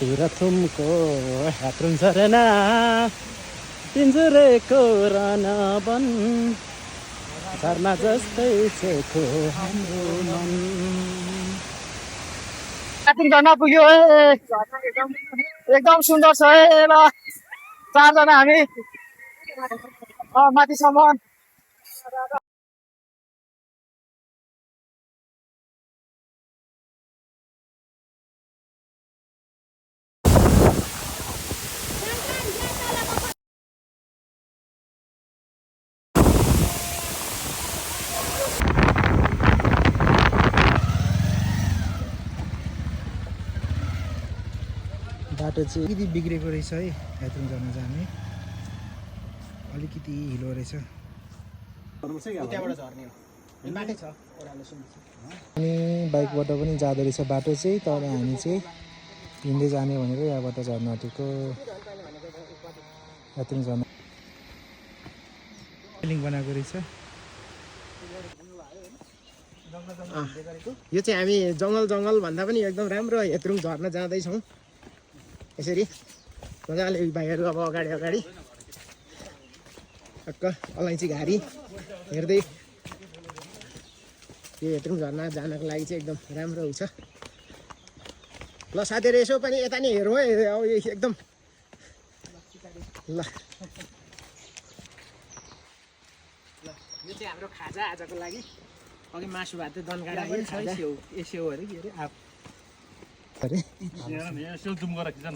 तुरथुमको ह्यात्रुङ झरना पिन्जरेको राना बन झरना जस्तै चेको हाम्रो मन। ह्यात्रुङ झरना पुग्यो एकदम सुन्दर छ ल 4 जना हामी माथिसम्म। बाटो चाहिँ अलिकति बिग्रेको रहेछ है ह्यात्रुङ झर्ना जाने, अलिकति हिलो रहेछ। अनि बाइकबाट पनि जाँदो रहेछ बाटो चाहिँ, तर हामी चाहिँ हिँड्दै जाने भनेर यहाँबाट झर्न आँटेको ह्यात्रुङ झर्ना बिल्डिङ बनाएको रहेछ। यो चाहिँ हामी जङ्गल भन्दा पनि एकदम राम्रो ह्यात्रुङ झर्न जाँदैछौँ। यसरी मजाले भाइहरू अब अगाडि टक्क अलैँची घारी हेर्दै यो ह्यात्रुङ झर्ना जानको लागि चाहिँ एकदम राम्रो हुन्छ। ल साथीहरू यसो पनि यता नि हेरौँ है, अब यो एकदम ल यो चाहिँ हाम्रो खाजा आजको लागि। अघि मासु भात चाहिँ दनगाडा है, सेउ अरे के अरे आप अरे सेउ जुम गरेर खिच न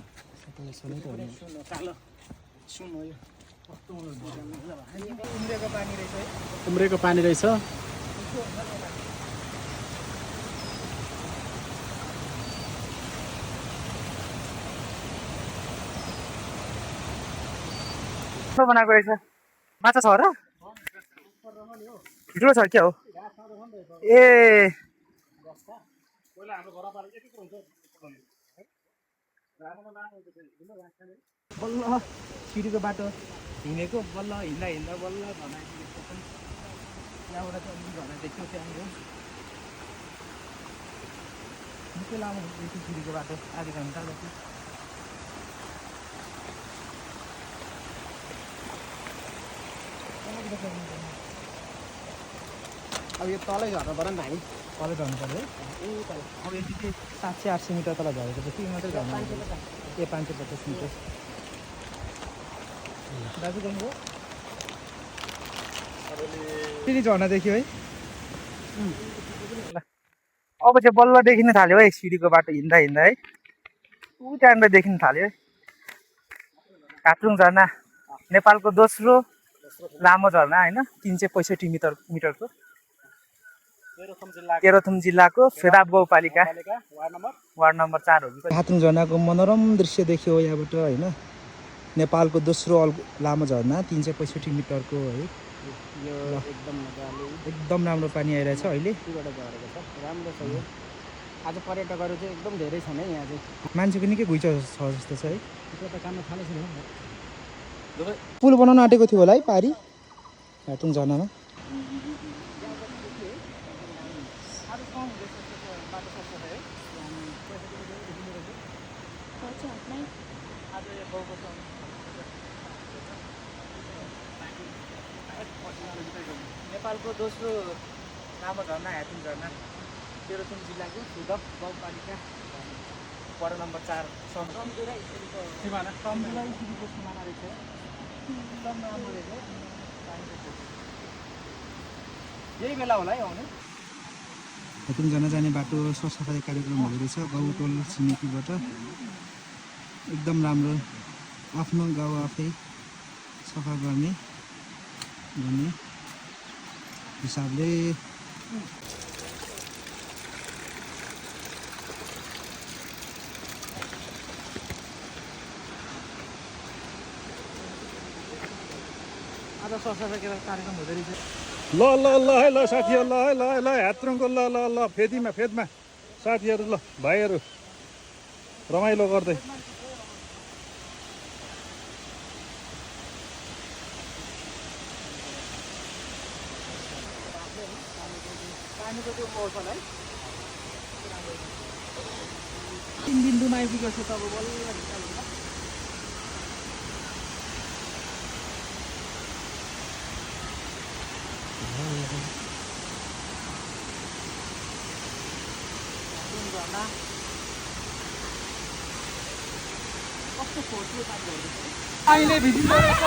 कालो सुन हो यो। उम्रेको पानी रहेछ है, उम्रेको पानी रहेछ। बनाएको रहेछ। माछा छ र ठुलो छ क्या हो? ए बल्ल सिडीको बाटो हिँडेको, बल्ल हिँड्दा बल्ल घरमा आइपुगेको पनि। त्यहाँबाट चाहिँ अलिक घरमा देख्यो, त्यहाँनिर निकै लामो रहेछ सिडीको बाटो, आधी घन्टा जति। अब यो तलै झर्नु पऱ्यो नि त, हामी तलै झर्नु पऱ्यो है। ए तल अब यति चाहिँ 700-800 मिटर तल झरेको जति मात्रै झर्नु। ए 550 मिटर दाजु गर्नुभयो। फेरि झर्ना देख्यो है। अब चाहिँ बल्ल देखिन थाल्यो है सिडीको बाटो हिँड्दा है, ऊ त्यहाँनिर देखिन थाल्यो है। ह्यात्रुङ झरना नेपालको दोस्रो लामो झरना होइन, 365 मिटरको। तेह्रथुम जिल्लाको फेदाब गाउँपालिका वार्ड नम्बर 4 हो। ह्यात्रुङ झरनाको मनोरम दृश्य देखियो यहाँबाट होइन। नेपालको दोस्रो लामो झरना 365 मिटरको है। एकदम राम्रो पानी आइरहेछ अहिले। राम्रो छ यो। आज पर्यटकहरू चाहिँ एकदम धेरै छन् है यहाँ चाहिँ। मान्छेको निकै घुइँचो छ जस्तो छ है। पुल बनाउन आँटेको थियो होला है पारी ह्यात्रुङ झरनामा। नेपालको दोस्रो लामो झरना ह्यात्रुङ झरना तेह्रथुम जिल्लाको फेदाब गाउँपालिका वार्ड नम्बर 4 सिमाना रहेछ। एकदम राम्रो रहेछ यही बेला होला है आउने। ह्यात्रुङ झरना जाने बाटो सरसफाइ कार्यक्रम हुँदो रहेछ गाउँटोल छिमेकीबाट। एकदम राम्रो, आफ्नो गाउँ आफै सफा गर्ने भन्ने हिसाबले। आज सरसफाइ कार्यक्रम हुँदो रहेछ। ल है ल साथीहरू, ल ह्यात्रुङको ल फेदमा साथीहरू, ल भाइहरू रमाइलो गर्दै। पानीको त्यो मौसम है 3 बिन्दुमा आइपुगेको छु तब बल्ल भित्र भन्दा कस्तो फोटो पाइन्छ अहिले भिजिँदो रहेछ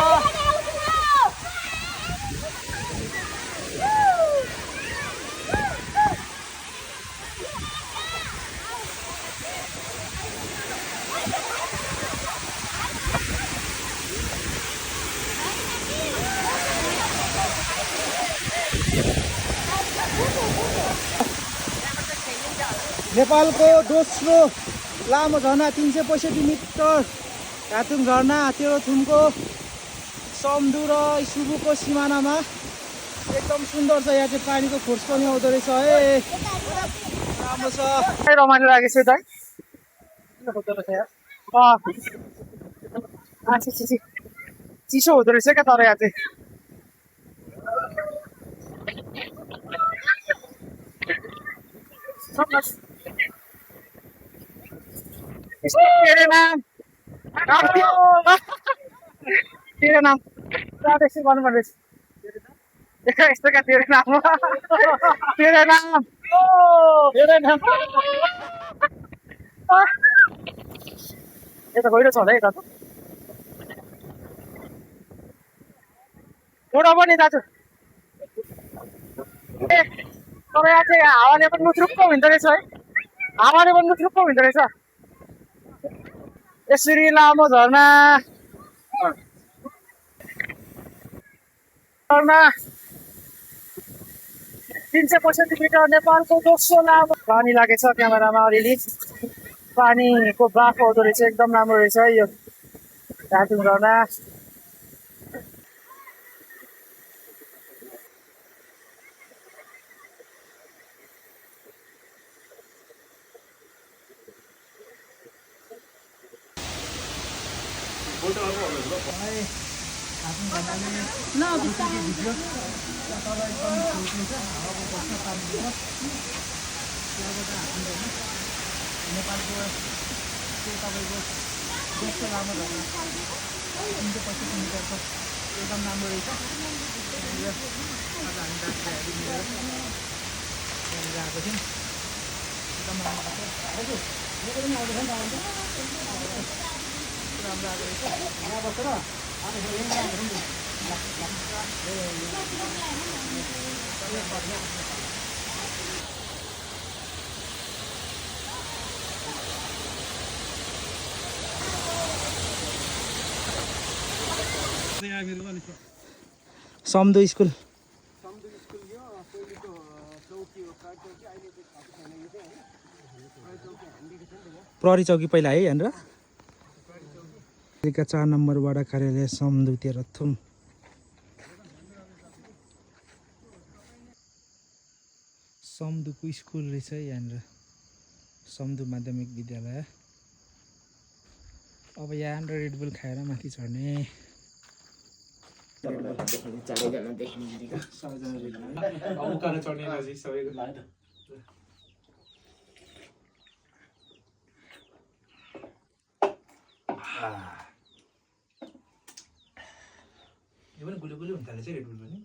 नेपालको दोस्रो लामो झरना 365 मिटर धातुङ झरना तेह्रथुमको समदु र सुबुको सिमानामा एकदम सुन्दर छ। यहाँ चाहिँ पानीको फोर्स पनि आउँदो रहेछ है राम्रो छ रमाइलो लागेको छ त चिसो हुँदो रहेछ क्या तर यहाँ चाहिँ तेरे नाम यस्तो गर्नु पर्ने यस्तो क्या तेरे नाम यता गइरहेको छ होला है दाजु एउटा पनि दाजु ए तर यहाँ चाहिँ हावाले पनि लुत्रुक्क हुँदो रहेछ है हावाले पनि लुत्रुक्क हुँदो रहेछ यसरी लामो झरना 365 मिटर नेपालको दोस्रो लामो पानी लागेछ क्यामेरामा अलिअलि पानीको बाफ आउँदो रहेछ एकदम राम्रो रहेछ है यो धातुङ झरना नेपालको तपाईँको दोस्रो लामो झरना 365 मिटरको एकदम राम्रो रहेछ आज हामी दार्जिलिङ गएको थियौँ एकदम राम्रो राम्रो आएको रहेछ यहाँ बसेर समदु स्कुल प्रहरी चौकी पहिला है यहाँनिर 4 नम्बर वडा कार्यालय समदु तेह्रथुम समदुको स्कुल रहेछ यहाँनिर समदु माध्यमिक विद्यालय अब यहाँनिर रेडबुल खाएर माथि चढ्ने यो पनि गुलिगुली हुन थालेछ रेडबुल पनि